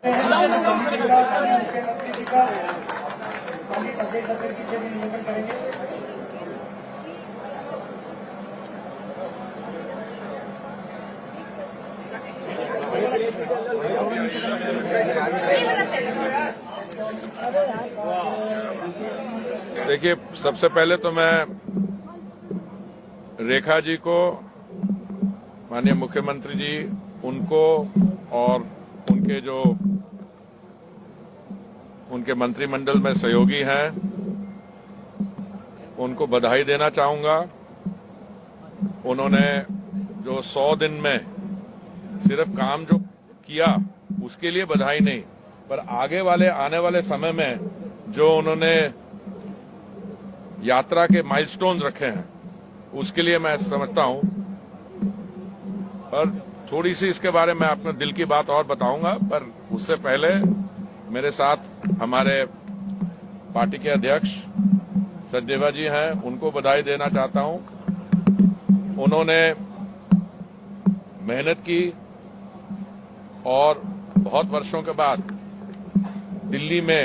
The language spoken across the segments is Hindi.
मुख्यमंत्री जी का माननीय प्रदेश अध्यक्ष जी से भी निवेदन करेंगे। देखिए, सबसे पहले तो मैं रेखा जी को, माननीय मुख्यमंत्री जी, उनको और उनके मंत्रिमंडल में सहयोगी हैं, उनको बधाई देना चाहूंगा। उन्होंने जो 100 दिन में सिर्फ काम जो किया उसके लिए बधाई नहीं, पर आने वाले समय में जो उन्होंने यात्रा के माइलस्टोन्स रखे हैं उसके लिए मैं समझता हूं। और थोड़ी सी इसके बारे में अपने दिल की बात और बताऊंगा, पर उससे पहले मेरे साथ हमारे पार्टी के अध्यक्ष सचदेवा जी हैं, उनको बधाई देना चाहता हूं। उन्होंने मेहनत की और बहुत वर्षों के बाद दिल्ली में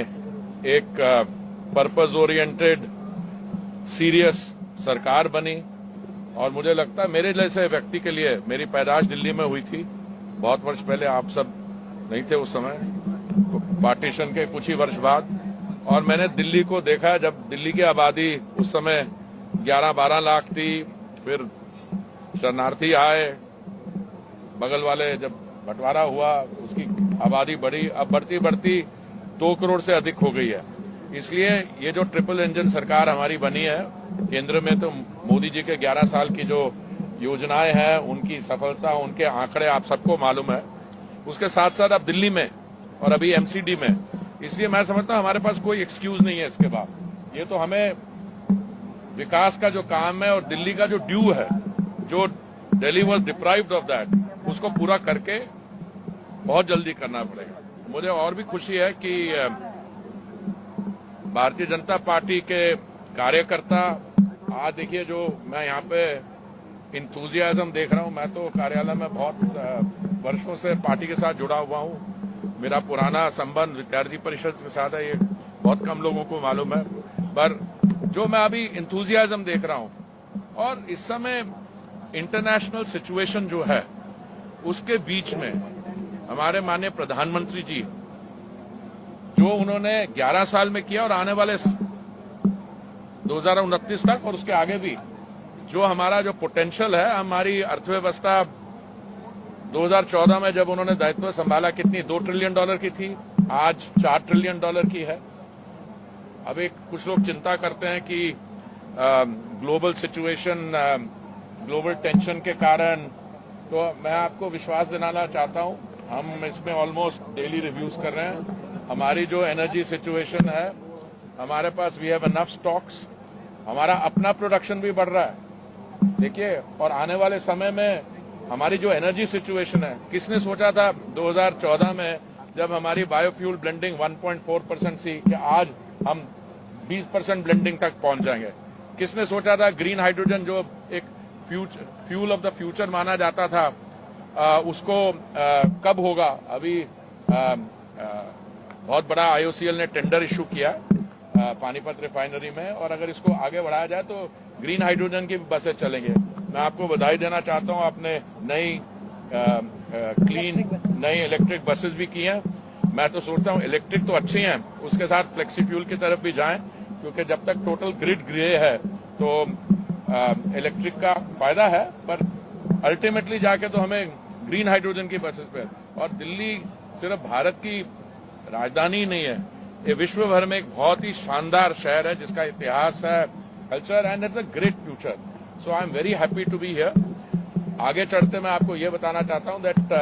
एक पर्पस ओरिएंटेड सीरियस सरकार बनी। और मुझे लगता है मेरे जैसे व्यक्ति के लिए, मेरी पैदाइश दिल्ली में हुई थी बहुत वर्ष पहले, आप सब नहीं थे उस समय, पार्टीशन के कुछ ही वर्ष बाद, और मैंने दिल्ली को देखा जब दिल्ली की आबादी उस समय 11-12 लाख थी, फिर शरणार्थी आए, बगल वाले जब बंटवारा हुआ उसकी आबादी बढ़ी, अब बढ़ती बढ़ती 2 करोड़ से अधिक हो गई है। इसलिए ये जो ट्रिपल इंजन सरकार हमारी बनी है केंद्र में, तो मोदी जी के 11 साल की जो योजनाएं हैं उनकी सफलता, उनके आंकड़े आप सबको मालूम है। उसके साथ साथ अब दिल्ली में और अभी एमसीडी में, इसलिए मैं समझता हूं हमारे पास कोई एक्सक्यूज नहीं है इसके बाद। ये तो हमें विकास का जो काम है और दिल्ली का जो ड्यू है, जो Delhi was deprived of that, उसको पूरा करके बहुत जल्दी करना पड़ेगा। मुझे और भी खुशी है कि भारतीय जनता पार्टी के कार्यकर्ता, आज देखिए जो मैं यहाँ पे इंथुजियाज्म देख रहा हूँ, मैं तो कार्यालय में बहुत वर्षों से पार्टी के साथ जुड़ा हुआ हूँ। मेरा पुराना संबंध विद्यार्थी परिषद के साथ है, ये बहुत कम लोगों को मालूम है, पर जो मैं अभी इंथुजियाज्म देख रहा हूँ, और इस समय इंटरनेशनल सिचुएशन जो है उसके बीच में हमारे माननीय प्रधानमंत्री जी जो उन्होंने 11 साल में किया और आने वाले 2029 तक और उसके आगे भी जो हमारा जो पोटेंशियल है, हमारी अर्थव्यवस्था 2014 में जब उन्होंने दायित्व संभाला कितनी $2 ट्रिलियन की थी, आज $4 ट्रिलियन की है। अभी कुछ लोग चिंता करते हैं कि ग्लोबल सिचुएशन, ग्लोबल टेंशन के कारण, तो मैं आपको विश्वास दिलाना चाहता हूं, हम इसमें ऑलमोस्ट डेली रिव्यूज कर रहे हैं। हमारी जो एनर्जी सिचुएशन है, हमारे पास वी हैव एनफ स्टॉक्स, हमारा अपना प्रोडक्शन भी बढ़ रहा है। देखिए, और आने वाले समय में हमारी जो एनर्जी सिचुएशन है, किसने सोचा था 2014 में जब हमारी बायोफ्यूल ब्लेंडिंग 1.4% थी कि आज हम 20% ब्लेंडिंग तक पहुंच जाएंगे। किसने सोचा था ग्रीन हाइड्रोजन जो एक फ्यूल ऑफ द फ्यूचर माना जाता था, उसको कब होगा। अभी बहुत बड़ा आईओसीएल ने टेंडर इश्यू किया पानीपत रिफाइनरी में, और अगर इसको आगे बढ़ाया जाए तो ग्रीन हाइड्रोजन की बसें चलेंगे। मैं आपको बधाई देना चाहता हूं, आपने नई क्लीन नई इलेक्ट्रिक बसेस भी की हैं। मैं तो सोचता हूं इलेक्ट्रिक तो अच्छी हैं, उसके साथ फ्लेक्सी फ्यूल की तरफ भी जाएं, क्योंकि जब तक टोटल ग्रिड ग्रे है तो इलेक्ट्रिक का फायदा है, पर अल्टीमेटली जाके तो हमें ग्रीन हाइड्रोजन की बसेस पे। और दिल्ली सिर्फ भारत की राजधानी ही नहीं है, ये विश्व भर में एक बहुत ही शानदार शहर है जिसका इतिहास है, culture, and it's a great future. So I am very happy to be here. आगे चढ़ते मैं आपको ये बताना चाहता हूं दैट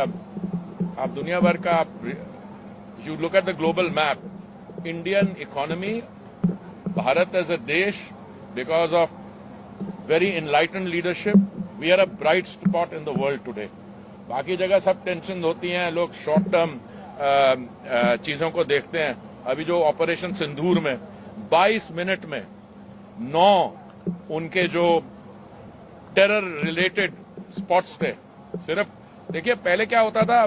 आप दुनिया भर का, you look at the global map, Indian economy, Bharat as a देश, because of very enlightened leadership, we are a bright spot in the world today. बाकी जगह सब टेंशन होती हैं, लोग शॉर्ट टर्म चीजों को देखते हैं। अभी जो ऑपरेशन सिंदूर में 22 मिनट में 9 उनके जो टेरर रिलेटेड स्पॉट्स थे, सिर्फ देखिए पहले क्या होता था,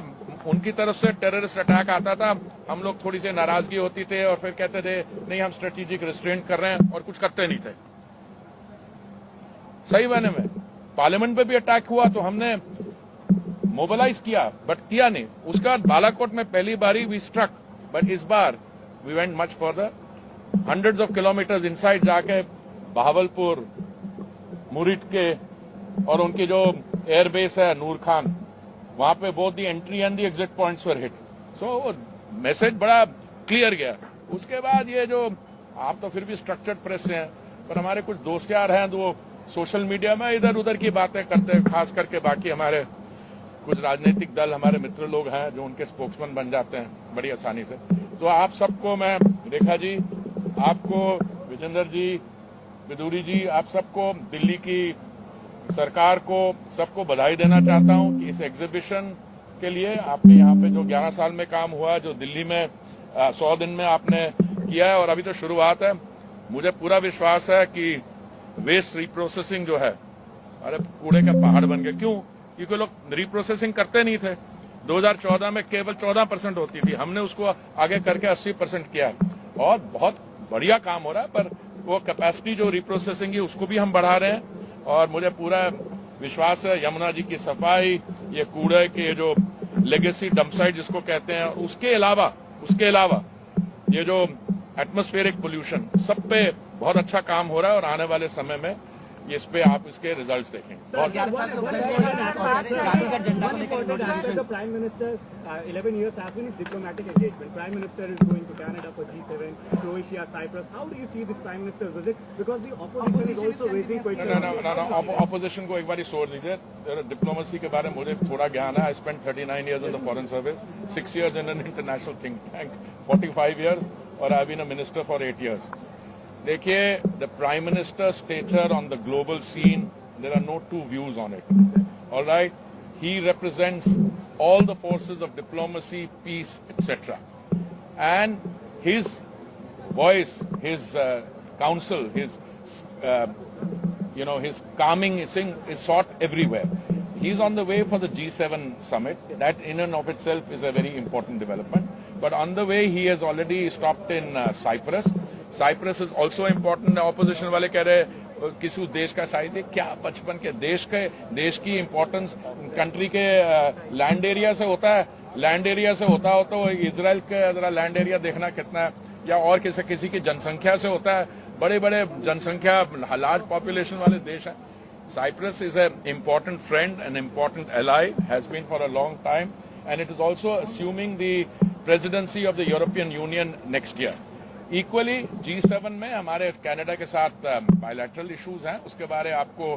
उनकी तरफ से टेररिस्ट अटैक आता था, हम लोग थोड़ी सी नाराजगी होती थे और फिर कहते थे नहीं हम स्ट्रेटेजिक रिस्ट्रेंट कर रहे हैं और कुछ करते नहीं थे। सही मायने में पार्लियामेंट पे भी अटैक हुआ तो हमने मोबिलाइज किया बट किया नहीं। उसके बाद बालाकोट में पहली बारी वी स्ट्रक, बट इस बार we went much further, hundreds of kilometres inside जाके बहावलपुर, मुरिट के और उनकी जो एयरबेस है नूर खान, वहां पे both the entry and the exit points were hit. So message बड़ा क्लियर गया। उसके बाद ये जो आप तो फिर भी स्ट्रक्चर्ड प्रेस से हैं, पर हमारे कुछ दोस्त यार हैं तो वो सोशल मीडिया में इधर उधर की बातें करते हैं, खास करके बाकी हमारे कुछ राजनीतिक दल, हमारे मित्र लोग हैं जो उनके स्पोक्समैन बन जाते हैं बड़ी आसानी से। तो आप सबको मैं, रेखा जी, आपको, विजेंद्र जी, विदुरी जी, आप सबको, दिल्ली की सरकार को, सबको बधाई देना चाहता हूं कि इस एग्जीबिशन के लिए आपने यहाँ पे जो 11 साल में काम हुआ, जो दिल्ली में 100 दिन में आपने किया है और अभी तो शुरुआत है। मुझे पूरा विश्वास है कि वेस्ट रिप्रोसेसिंग जो है, अरे कूड़े का पहाड़ बन गया। क्यों? क्योंकि लोग रिप्रोसेसिंग करते नहीं थे। 2014 में केवल 14% होती थी, हमने उसको आगे करके 80% किया और बहुत बढ़िया काम हो रहा है। पर वो कैपेसिटी जो रिप्रोसेसिंग है उसको भी हम बढ़ा रहे हैं और मुझे पूरा विश्वास है यमुना जी की सफाई, ये कूड़े के जो लेगेसी डंपसाइट जिसको कहते हैं, उसके अलावा ये जो एटमॉस्फेरिक पोल्यूशन, सब पे बहुत अच्छा काम हो रहा है और आने वाले समय में इस पे आप इसके रिजल्ट्स देखेंगे। Prime Minister, 11 years has been his diplomatic engagement. Prime Minister is going to Canada for G7, Croatia, Cyprus. How do you see this Prime Minister's visit? Because the opposition is also raising questions. No, opposition को एक बार ही छोड़ दीजिए। डिप्लोमेसी के बारे में मुझे थोड़ा ज्ञान है। I spent 39 years in the foreign service, 6 years in an international think tank, 45 years, और I've been a minister for 8 years. देखिए, the Prime Minister's stature on the global scene, there are no two views on it. All right? He represents all the forces of diplomacy, peace, etc. And his voice, his counsel, his his calming thing is sought everywhere. He's on the way for the G7 summit. That in and of itself is a very important development. But on the way, he has already stopped in Cyprus. Cyprus is also important. Opposition वाले कह रहे किसी देश का साइज है क्या, 55 के देश की इंपॉर्टेंस कंट्री के लैंड एरिया से होता है। लैंड एरिया से होता हो तो इजराइल के जरा लैंड एरिया देखना कितना है, या और किसी की जनसंख्या से होता है। बड़े बड़े जनसंख्या, लार्ज पॉपुलेशन वाले देश हैं। Cyprus is an important friend, an important ally, has been for a long time, and it is also assuming the presidency of the European Union next year. Equally, G7 में हमारे कनाडा के साथ bilateral issues हैं, उसके बारे में आपको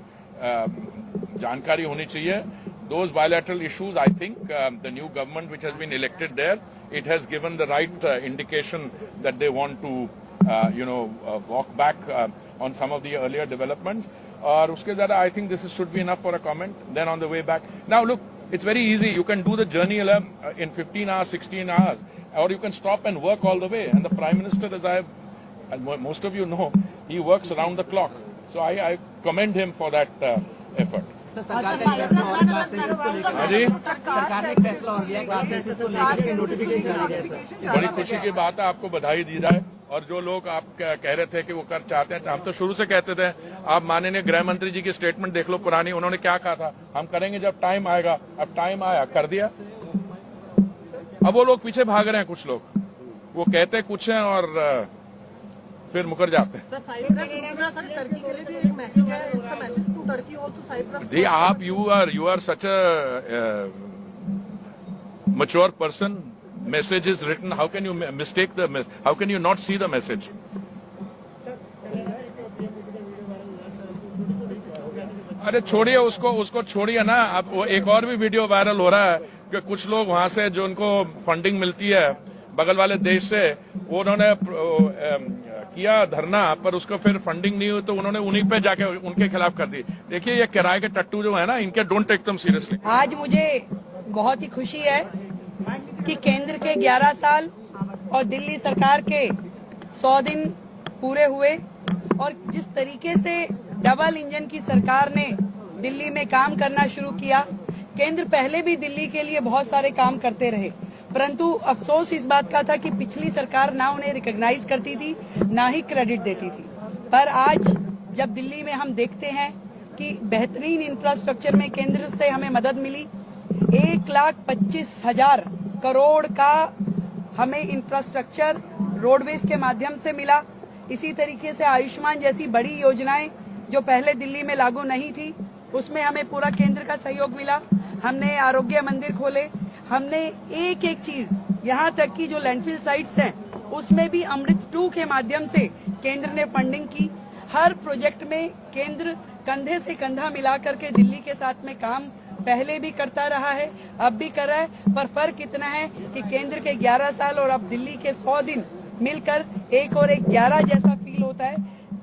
जानकारी होनी चाहिए. Those bilateral issues, I think, the new government which has been elected there, it has given the right indication that they want to, walk back on some of the earlier developments. और उसके ज़्यादा I think this should be enough for a comment. Then on the way back, now look, it's very easy. You can do the journey in 15 hours, 16 hours, or you can stop and work all the way. And the Prime Minister, as most of you know, he works around the clock. So I commend him for that effort. सरकार ने एक फैसला और लिया, क्लास सेंसस को लेकर नोटिफिकेशन जारी है सर। बड़ी खुशी की बात है, आपको बधाई दी जाए. और जो लोग आप कह रहे थे कि वो कर चाहते हैं, हम तो शुरू से कहते थे. आप माननीय गृह मंत्री जी की स्टेटमेंट देख लो पुरानी, उन्होंने क्या कहा था, हम करेंगे जब टाइम आएगा. अब टाइम आया, कर दिया. अब वो लोग पीछे भाग रहे हैं, कुछ लोग वो कहते कुछ हैं और फिर मुकर जाते हैं. जी, आप you are such a mature person. Message is written. How can you mistake how can you not see the message? अरे छोड़िए उसको छोड़िए ना. अब वो एक और भी वीडियो वायरल हो रहा है कि कुछ लोग वहां से जो उनको फंडिंग मिलती है बगल वाले देश से, वो उन्होंने किया धरना, पर उसको फिर फंडिंग नहीं हुई तो उन्होंने उन्हीं पे जाके उनके खिलाफ कर दी. देखिए, ये किराए के टट्टू जो है ना, इनके डोंट टेक देम सीरियसली. आज मुझे बहुत ही खुशी है कि केंद्र के 11 साल और दिल्ली सरकार के 100 दिन पूरे हुए, और जिस तरीके से डबल इंजन की सरकार ने दिल्ली में काम करना शुरू किया, केंद्र पहले भी दिल्ली के लिए बहुत सारे काम करते रहे, परंतु अफसोस इस बात का था कि पिछली सरकार ना उन्हें रिकॉग्नाइज करती थी, ना ही क्रेडिट देती थी। पर आज जब दिल्ली में हम देखते हैं कि बेहतरीन इंफ्रास्ट्रक्चर में केंद्र से हमें मदद मिली, 1,25,000 करोड़ का हमें इंफ्रास्ट्रक्चर रोडवेज के माध्यम से मिला। इसी तरीके से आयुष्मान जैसी बड़ी योजनाएं जो पहले दिल्ली में लागू नहीं थी, उसमें हमें पूरा केंद्र का सहयोग मिला। हमने आरोग्य मंदिर खोले, हमने एक एक चीज, यहाँ तक कि जो लैंडफिल साइट्स हैं उसमें भी अमृत 2 के माध्यम से केंद्र ने फंडिंग की। हर प्रोजेक्ट में केंद्र कंधे से कंधा मिला करके दिल्ली के साथ में काम पहले भी करता रहा है, अब भी कर रहा है। पर फर्क इतना है कि केंद्र के 11 साल और अब दिल्ली के 100 दिन मिलकर एक और एक 11 जैसा फील होता है।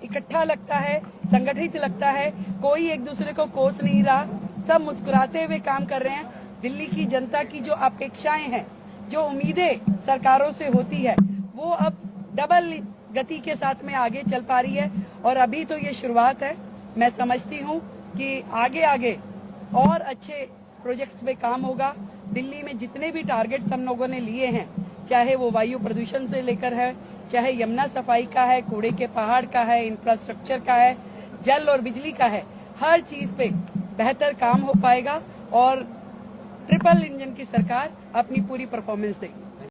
इकट्ठा लगता है, संगठित लगता है, कोई एक दूसरे को कोस नहीं रहा, सब मुस्कुराते हुए काम कर रहे हैं। दिल्ली की जनता की जो अपेक्षाएं हैं, जो उम्मीदें सरकारों से होती है, वो अब डबल गति के साथ में आगे चल पा रही है। और अभी तो ये शुरुआत है। मैं समझती हूँ कि आगे आगे और अच्छे प्रोजेक्ट्स में काम होगा। दिल्ली में जितने भी टारगेट्स हम लोगों ने लिए हैं, चाहे वो वायु प्रदूषण से लेकर है, चाहे यमुना सफाई का है, कूड़े के पहाड़ का है, इंफ्रास्ट्रक्चर का है, जल और बिजली का है, हर चीज पे बेहतर काम हो पाएगा और ट्रिपल इंजन की सरकार अपनी पूरी परफॉर्मेंस देगी।